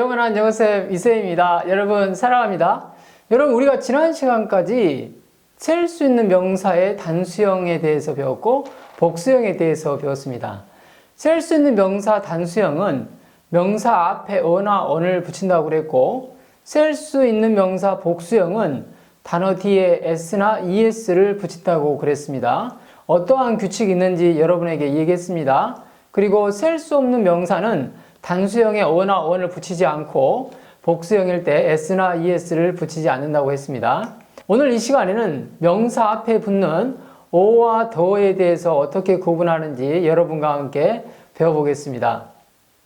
영원한 영어쌤 이쌤입니다. 여러분 사랑합니다. 여러분 우리가 지난 시간까지 셀 수 있는 명사의 단수형에 대해서 배웠고 복수형에 대해서 배웠습니다. 셀 수 있는 명사 단수형은 명사 앞에 어나 언을 붙인다고 그랬고 셀 수 있는 명사 복수형은 단어 뒤에 s나 es를 붙인다고 그랬습니다. 어떠한 규칙이 있는지 여러분에게 얘기했습니다. 그리고 셀 수 없는 명사는 단수형에 어나 언을 붙이지 않고 복수형일 때 s나 es를 붙이지 않는다고 했습니다. 오늘 이 시간에는 명사 앞에 붙는 어와 더에 대해서 어떻게 구분하는지 여러분과 함께 배워보겠습니다.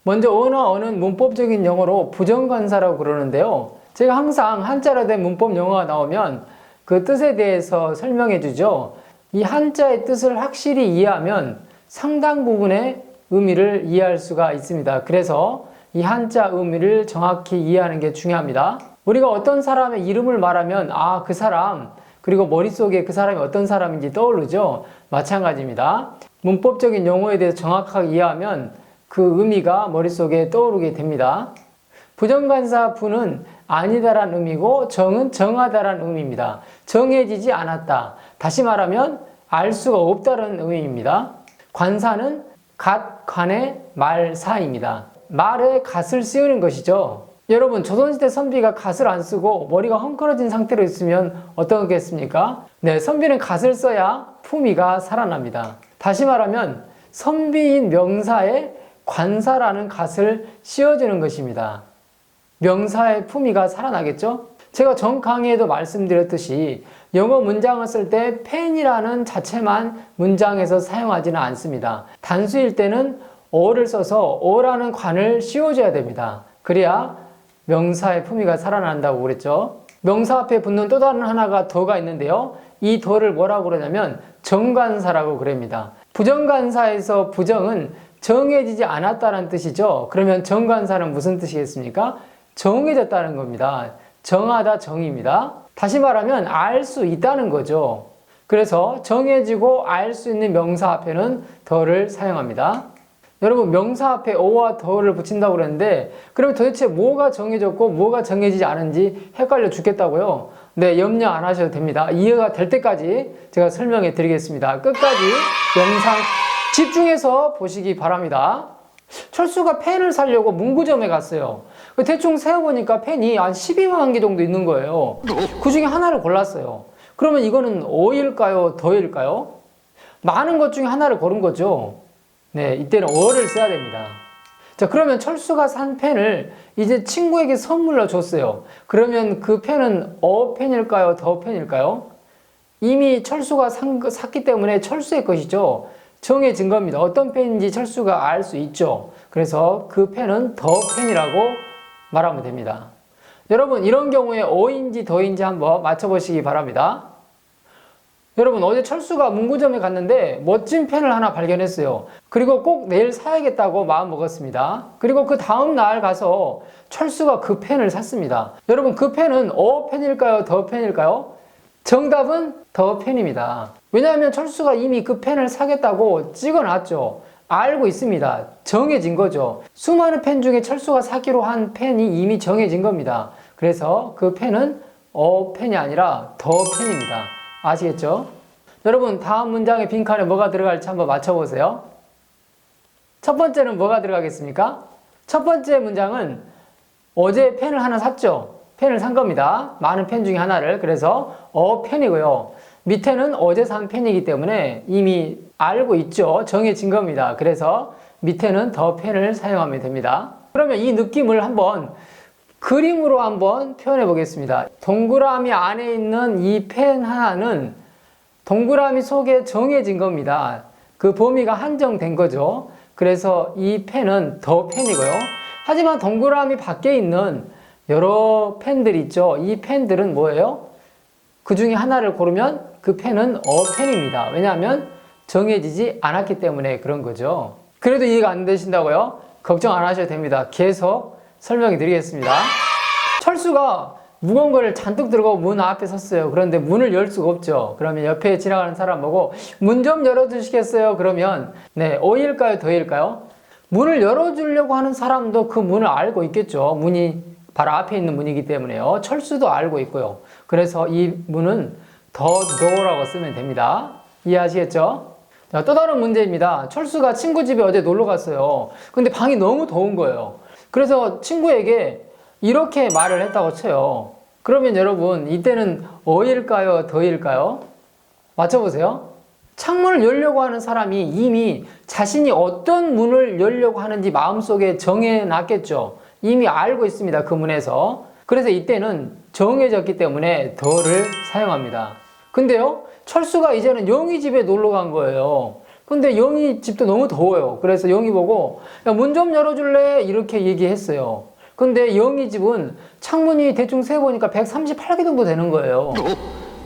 먼저 어나 언은 문법적인 용어로 부정관사라고 그러는데요. 제가 항상 한자로 된 문법 용어가 나오면 그 뜻에 대해서 설명해 주죠. 이 한자의 뜻을 확실히 이해하면 상당 부분의 의미를 이해할 수가 있습니다. 그래서 이 한자 의미를 정확히 이해하는 게 중요합니다. 우리가 어떤 사람의 이름을 말하면 그 사람, 그리고 머릿속에 그 사람이 어떤 사람인지 떠오르죠. 마찬가지입니다. 문법적인 용어에 대해서 정확하게 이해하면 그 의미가 머릿속에 떠오르게 됩니다. 부정관사 부는 아니다란 의미고 정은 정하다란 의미입니다. 정해지지 않았다. 다시 말하면 알 수가 없다는 의미입니다. 관사는 갓, 관의 말 사이입니다. 말에 갓을 씌우는 것이죠. 여러분 조선시대 선비가 갓을 안 쓰고 머리가 헝클어진 상태로 있으면 어떻겠습니까? 네, 선비는 갓을 써야 품위가 살아납니다. 다시 말하면 선비인 명사에 관사라는 갓을 씌워주는 것입니다. 명사의 품위가 살아나겠죠? 제가 전 강의에도 말씀드렸듯이 영어 문장을 쓸 때 펜이라는 자체만 문장에서 사용하지는 않습니다. 단수일 때는 어를 써서 어라는 관을 씌워줘야 됩니다. 그래야 명사의 품위가 살아난다고 그랬죠. 명사 앞에 붙는 또 다른 하나가 더가 있는데요. 이 더를 뭐라고 그러냐면 정관사라고 그럽니다. 부정관사에서 부정은 정해지지 않았다는 뜻이죠. 그러면 정관사는 무슨 뜻이겠습니까? 정해졌다는 겁니다. 정하다 정입니다. 다시 말하면 알 수 있다는 거죠. 그래서 정해지고 알 수 있는 명사 앞에는 더를 사용합니다. 여러분 명사 앞에 어와 더를 붙인다고 그랬는데 그러면 도대체 뭐가 정해졌고 뭐가 정해지지 않은지 헷갈려 죽겠다고요? 네, 염려 안 하셔도 됩니다. 이해가 될 때까지 제가 설명해 드리겠습니다. 끝까지 영상 집중해서 보시기 바랍니다. 철수가 펜을 사려고 문구점에 갔어요. 대충 세어보니까 펜이 한 12만 개 정도 있는 거예요. 그 중에 하나를 골랐어요. 그러면 이거는 어일까요? 더일까요? 많은 것 중에 하나를 고른 거죠. 네, 이때는 어를 써야 됩니다. 자, 그러면 철수가 산 펜을 이제 친구에게 선물로 줬어요. 그러면 그 펜은 어 펜일까요? 더 펜일까요? 이미 철수가 샀기 때문에 철수의 것이죠. 정해진 겁니다. 어떤 펜인지 철수가 알 수 있죠. 그래서 그 펜은 더 펜이라고 말하면 됩니다. 여러분 이런 경우에 어인지 더인지 한번 맞춰보시기 바랍니다. 여러분 어제 철수가 문구점에 갔는데 멋진 펜을 하나 발견했어요. 그리고 꼭 내일 사야겠다고 마음 먹었습니다. 그리고 그 다음 날 가서 철수가 그 펜을 샀습니다. 여러분 그 펜은 어 펜일까요? 더 펜일까요? 정답은 더 펜입니다. 왜냐하면 철수가 이미 그 펜을 사겠다고 찍어놨죠. 알고 있습니다. 정해진 거죠. 수많은 펜 중에 철수가 사기로 한 펜이 이미 정해진 겁니다. 그래서 그 펜은 어 펜이 아니라 더 펜입니다. 아시겠죠? 여러분 다음 문장의 빈칸에 뭐가 들어갈지 한번 맞춰보세요. 첫 번째는 뭐가 들어가겠습니까? 첫 번째 문장은 어제 펜을 하나 샀죠. 펜을 산 겁니다. 많은 펜 중에 하나를. 그래서 어 펜이고요. 밑에는 어제 산 펜이기 때문에 이미 알고 있죠. 정해진 겁니다. 그래서 밑에는 더 펜을 사용하면 됩니다. 그러면 이 느낌을 한번 그림으로 한번 표현해 보겠습니다. 동그라미 안에 있는 이 펜 하나는 동그라미 속에 정해진 겁니다. 그 범위가 한정된 거죠. 그래서 이 펜은 더 펜이고요. 하지만 동그라미 밖에 있는 여러 펜들 있죠. 이 펜들은 뭐예요? 그 중에 하나를 고르면 그 펜은 어 펜입니다. 왜냐하면 정해지지 않았기 때문에 그런 거죠. 그래도 이해가 안 되신다고요? 걱정 안 하셔도 됩니다. 계속 설명해 드리겠습니다. 철수가 무거운 거를 잔뜩 들고 문 앞에 섰어요. 그런데 문을 열 수가 없죠. 그러면 옆에 지나가는 사람 보고 문 좀 열어주시겠어요? 그러면 네, 어일까요? 더일까요? 문을 열어주려고 하는 사람도 그 문을 알고 있겠죠. 문이 바로 앞에 있는 문이기 때문에요. 철수도 알고 있고요. 그래서 이 문은 the door라고 쓰면 됩니다. 이해하시겠죠? 자, 또 다른 문제입니다. 철수가 친구 집에 어제 놀러 갔어요. 근데 방이 너무 더운 거예요. 그래서 친구에게 이렇게 말을 했다고 쳐요. 그러면 여러분, 이때는 어일까요? 더일까요? 맞춰보세요. 창문을 열려고 하는 사람이 이미 자신이 어떤 문을 열려고 하는지 마음속에 정해놨겠죠. 이미 알고 있습니다. 그 문에서. 그래서 이때는 정해졌기 때문에 더를 사용합니다. 근데요, 철수가 이제는 영희 집에 놀러 간 거예요. 근데 영희 집도 너무 더워요. 그래서 영희 보고 문 좀 열어줄래? 이렇게 얘기했어요. 근데 영희 집은 창문이 대충 세보니까 138개 정도 되는 거예요.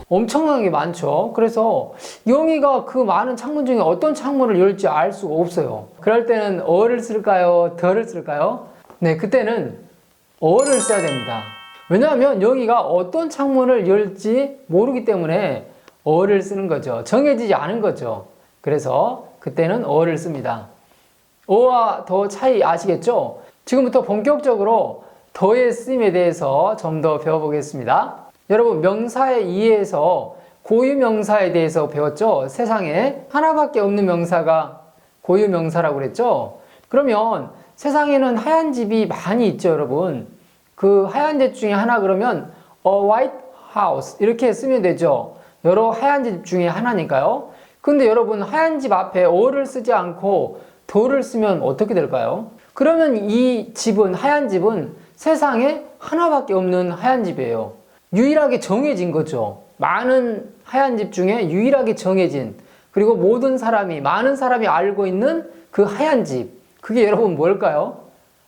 엄청나게 많죠. 그래서 영희가 그 많은 창문 중에 어떤 창문을 열지 알 수가 없어요. 그럴 때는 어를 쓸까요? 더를 쓸까요? 네, 그때는 어를 써야 됩니다. 왜냐하면 영희가 어떤 창문을 열지 모르기 때문에 어를 쓰는 거죠. 정해지지 않은 거죠. 그래서 그때는 어를 씁니다. 어와 더 차이 아시겠죠? 지금부터 본격적으로 더의 쓰임에 대해서 좀 더 배워보겠습니다. 여러분, 명사의 이해에서 고유명사에 대해서 배웠죠? 세상에 하나밖에 없는 명사가 고유명사라고 그랬죠? 그러면 세상에는 하얀 집이 많이 있죠, 여러분. 그 하얀 집 중에 하나 그러면 a white house 이렇게 쓰면 되죠. 여러 하얀 집 중에 하나니까요. 근데 여러분, 하얀 집 앞에 어를 쓰지 않고 더를 쓰면 어떻게 될까요? 그러면 이 집은, 하얀 집은 세상에 하나밖에 없는 하얀 집이에요. 유일하게 정해진 거죠. 많은 하얀 집 중에 유일하게 정해진, 그리고 모든 사람이, 많은 사람이 알고 있는 그 하얀 집. 그게 여러분 뭘까요?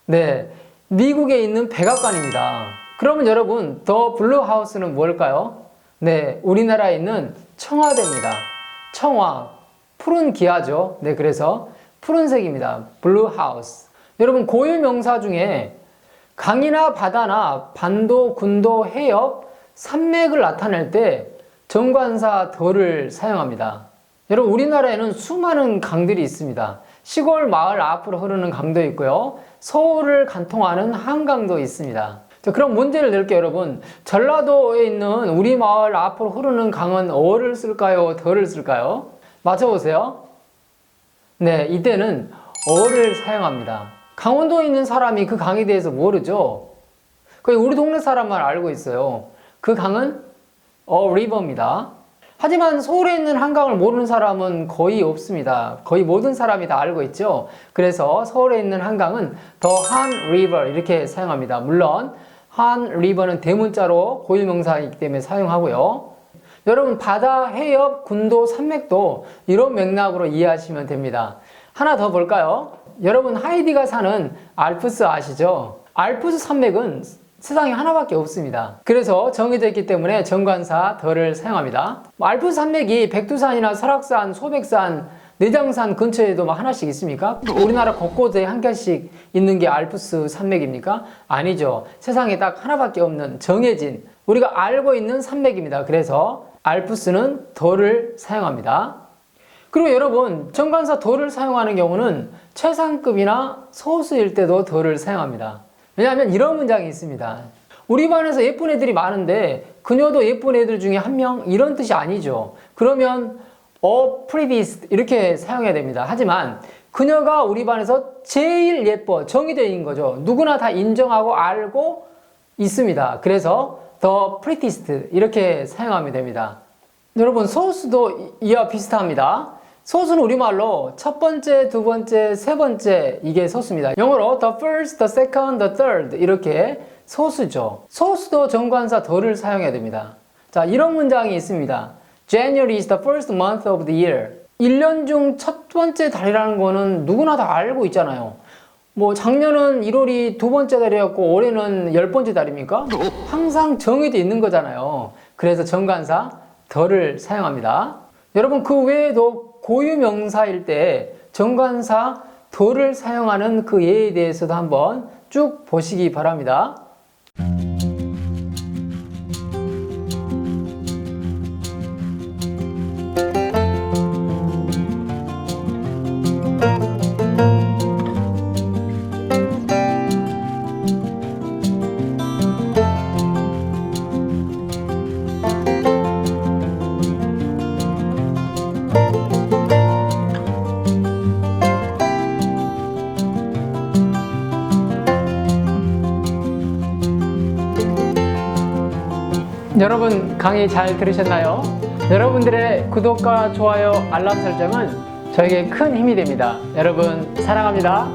네, 미국에 있는 백악관입니다. 그러면 여러분, 더 블루하우스는 뭘까요? 네, 우리나라에 있는 청와대입니다. 청와, 푸른 기아죠. 네, 그래서 푸른색입니다. 블루하우스. 여러분, 고유명사 중에 강이나 바다나 반도, 군도, 해협, 산맥을 나타낼 때 정관사 더를 사용합니다. 여러분, 우리나라에는 수많은 강들이 있습니다. 시골 마을 앞으로 흐르는 강도 있고요. 서울을 관통하는 한강도 있습니다. 자, 그럼 문제를 낼게요, 여러분. 전라도에 있는 우리 마을 앞으로 흐르는 강은 어를 쓸까요? 더를 쓸까요? 맞춰보세요. 네, 이때는 어를 사용합니다. 강원도에 있는 사람이 그 강에 대해서 모르죠? 거의 우리 동네 사람만 알고 있어요. 그 강은 river입니다. 하지만 서울에 있는 한강을 모르는 사람은 거의 없습니다. 거의 모든 사람이 다 알고 있죠. 그래서 서울에 있는 한강은 the Han River 이렇게 사용합니다. 물론 Han River는 대문자로 고유명사이기 때문에 사용하고요. 여러분, 바다, 해협, 군도, 산맥도 이런 맥락으로 이해하시면 됩니다. 하나 더 볼까요? 여러분, 하이디가 사는 알프스 아시죠? 알프스 산맥은 세상에 하나밖에 없습니다. 그래서 정해져 있기 때문에 정관사 더를 사용합니다. 알프스 산맥이 백두산이나 설악산, 소백산, 내장산 근처에도 하나씩 있습니까? 우리나라 곳곳에 한 칸씩 있는 게 알프스 산맥입니까? 아니죠. 세상에 딱 하나밖에 없는 정해진, 우리가 알고 있는 산맥입니다. 그래서 알프스는 더를 사용합니다. 그리고 여러분, 정관사 더를 사용하는 경우는 최상급이나 소수일 때도 더를 사용합니다. 왜냐하면 이런 문장이 있습니다. 우리 반에서 예쁜 애들이 많은데 그녀도 예쁜 애들 중에 한 명, 이런 뜻이 아니죠. 그러면 prettiest 이렇게 사용해야 됩니다. 하지만 그녀가 우리 반에서 제일 예뻐, 정의되어 있는 거죠. 누구나 다 인정하고 알고 있습니다. 그래서 the prettiest 이렇게 사용하면 됩니다. 여러분, 소수도 이와 비슷합니다. 소수는 우리말로 첫 번째, 두 번째, 세 번째, 이게 소수입니다. 영어로 the first, the second, the third 이렇게 소수죠. 소수도 정관사 더를 사용해야 됩니다. 자, 이런 문장이 있습니다. January is the first month of the year. 1년 중 첫 번째 달이라는 거는 누구나 다 알고 있잖아요. 뭐 작년은 1월이 두 번째 달이었고 올해는 10번째 달입니까? 항상 정해져 있는 거잖아요. 그래서 정관사 더를 사용합니다. 여러분, 그 외에도 고유명사일 때 정관사 더를 사용하는 그 예에 대해서도 한번 쭉 보시기 바랍니다. 여러분 강의 잘 들으셨나요? 여러분들의 구독과 좋아요, 알람 설정은 저에게 큰 힘이 됩니다. 여러분 사랑합니다.